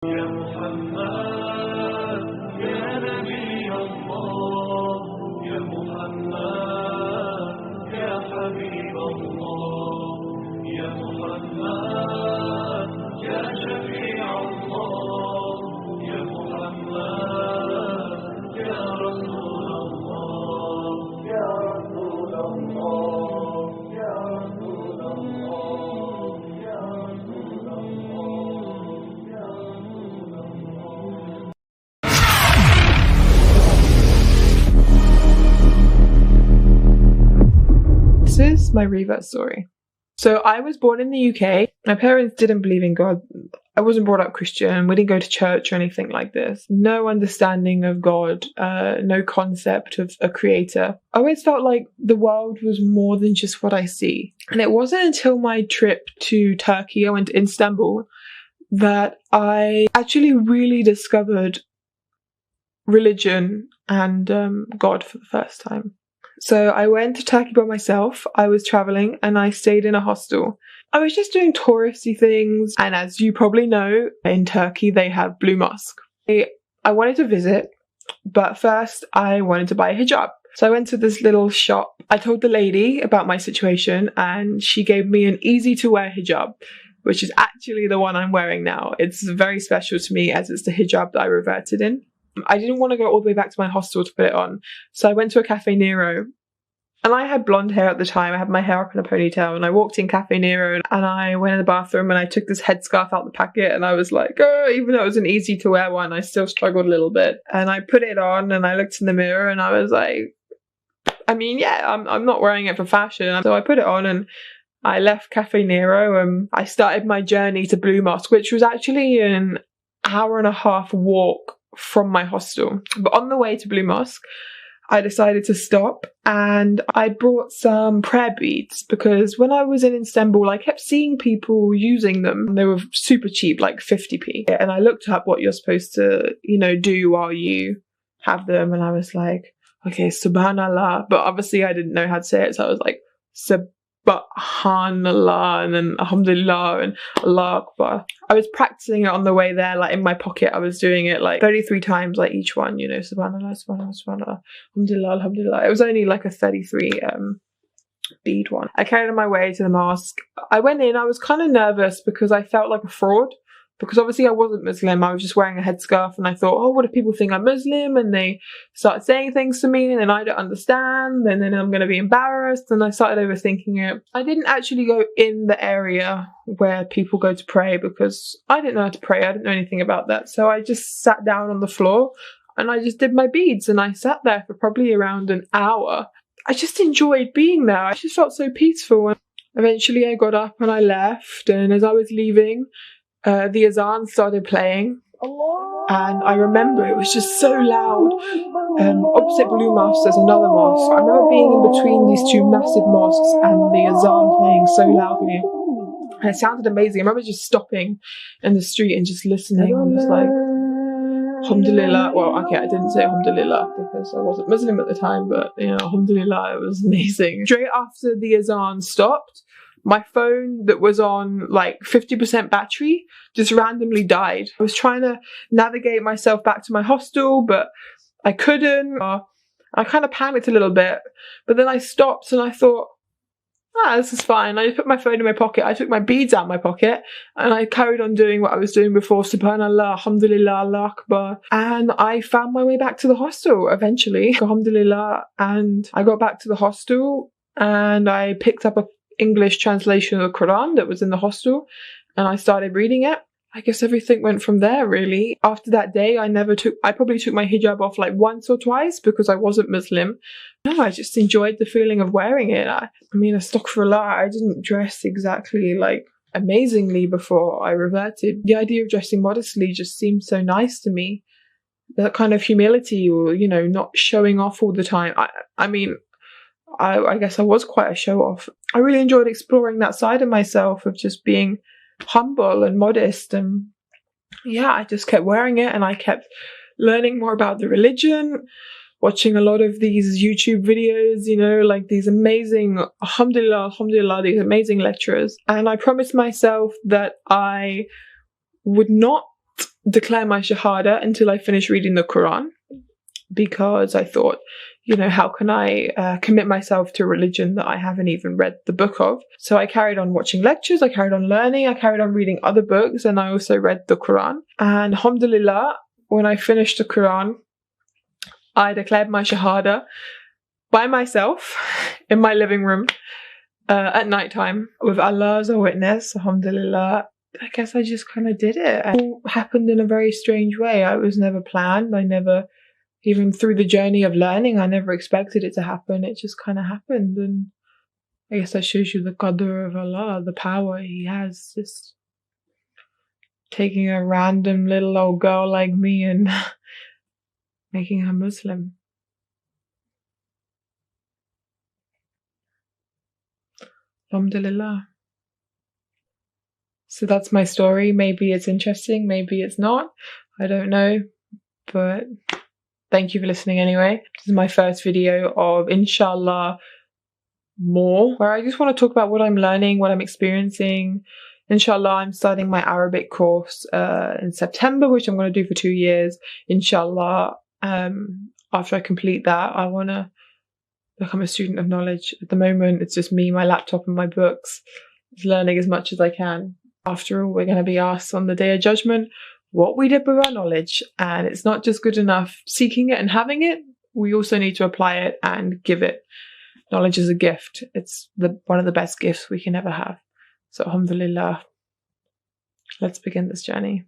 يا محمد يا نبي الله يا محمد يا حبيب الله يا محمد يا شفيع الله يا محمد يا رسول الله يا رسول الله يا رسول الله يا رسول الله. This is my revert story. So I was born in the UK. My parents didn't believe in God. I wasn't brought up Christian. We didn't go to church or anything like this. No understanding of God, no concept of a creator. I always felt like the world was more than just what I see. And it wasn't until my trip to Turkey, I went to Istanbul, that I actually really discovered religion and God for the first time. So I went to Turkey by myself. I was traveling and I stayed in a hostel. I was just doing touristy things, and as you probably know, in Turkey they have Blue Mosque. I wanted to visit, but first I wanted to buy a hijab. So I went to this little shop. I told the lady about my situation and she gave me an easy to wear hijab, which is actually the one I'm wearing now. It's very special to me as it's the hijab that I reverted in. I didn't want to go all the way back to my hostel to put it on. So I went to a Cafe Nero. And I had blonde hair at the time. I had my hair up in a ponytail. And I walked in Cafe Nero and I went in the bathroom and I took this headscarf out the packet. And I was like, oh, even though it was an easy to wear one, I still struggled a little bit. And I put it on and I looked in the mirror and I was like, I mean, yeah, I'm not wearing it for fashion. So I put it on and I left Cafe Nero and I started my journey to Blue Mosque, which was actually an hour and a half walk from my hostel. But on the way to Blue Mosque, I decided to stop and I brought some prayer beads because when I was in Istanbul, I kept seeing people using them. They were super cheap, like 50p. And I looked up what you're supposed to, do while you have them. And I was like, okay, subhanallah. But obviously I didn't know how to say it. So I was like, subhanallah, and then alhamdulillah and Allah Akbar. I was practicing it on the way there, like in my pocket. I was doing it like 33 times, like each one, subhanallah, subhanallah, subhanallah, alhamdulillah, alhamdulillah. It was only like a 33 bead one. I carried on my way to the mosque. I went in, I was kind of nervous because I felt like a fraud. Because obviously I wasn't Muslim, I was just wearing a headscarf and I thought, oh, what if people think I'm Muslim and they start saying things to me and then I don't understand and then I'm going to be embarrassed, and I started overthinking it. I didn't actually go in the area where people go to pray because I didn't know how to pray, I didn't know anything about that. So I just sat down on the floor and I just did my beads and I sat there for probably around an hour. I just enjoyed being there, I just felt so peaceful. And eventually I got up and I left, and as I was leaving, the azan started playing, and I remember it was just so loud. Opposite Blue Mosque there's another mosque. I remember being in between these two massive mosques and the azan playing so loudly, and it sounded amazing. I remember just stopping in the street and just listening. I was like, alhamdulillah. Well, okay, I didn't say alhamdulillah because I wasn't Muslim at the time, but alhamdulillah, it was amazing. Straight after the azan stopped, my phone that was on like 50% battery just randomly died. I was trying to navigate myself back to my hostel, but I couldn't. I kind of panicked a little bit, but then I stopped and I thought, this is fine. I just put my phone in my pocket. I took my beads out of my pocket and I carried on doing what I was doing before. Subhanallah, alhamdulillah, Allah Akbar. And I found my way back to the hostel eventually, alhamdulillah. And I got back to the hostel and I picked up a English translation of the Quran that was in the hostel and I started reading it. I guess everything went from there really. After that day I probably took my hijab off like once or twice because I wasn't Muslim. No, I just enjoyed the feeling of wearing it. I mean, astaghfirullah, I didn't dress exactly like amazingly before I reverted. The idea of dressing modestly just seemed so nice to me. That kind of humility or, not showing off all the time. I guess I was quite a show-off. I really enjoyed exploring that side of myself of just being humble and modest, and yeah, I just kept wearing it and I kept learning more about the religion, watching a lot of these YouTube videos, like these amazing, alhamdulillah, these amazing lecturers. And I promised myself that I would not declare my shahada until I finished reading the Quran, because I thought, you know, how can I commit myself to a religion that I haven't even read the book of? So I carried on watching lectures, I carried on learning, I carried on reading other books, and I also read the Quran. And alhamdulillah, when I finished the Quran, I declared my shahada by myself in my living room at night time with Allah as a witness. Alhamdulillah, I guess I just kind of did it. And it all happened in a very strange way. It was never planned. I never, even through the journey of learning, I never expected it to happen. It just kind of happened. And I guess that shows you the qadr of Allah, the power He has, just taking a random little old girl like me and making her Muslim. Alhamdulillah. So that's my story. Maybe it's interesting, maybe it's not. I don't know. But thank you for listening anyway. This is my first video of, inshallah, more, where I just want to talk about what I'm learning, what I'm experiencing. Inshallah, I'm starting my Arabic course in September, which I'm going to do for 2 years. Inshallah, after I complete that, I want to become a student of knowledge. At the moment, it's just me, my laptop and my books. Just learning as much as I can. After all, we're going to be asked on the Day of Judgment what we did with our knowledge. And it's not just good enough seeking it and having it. We also need to apply it and give it. Knowledge is a gift. It's one of the best gifts we can ever have. So alhamdulillah, let's begin this journey.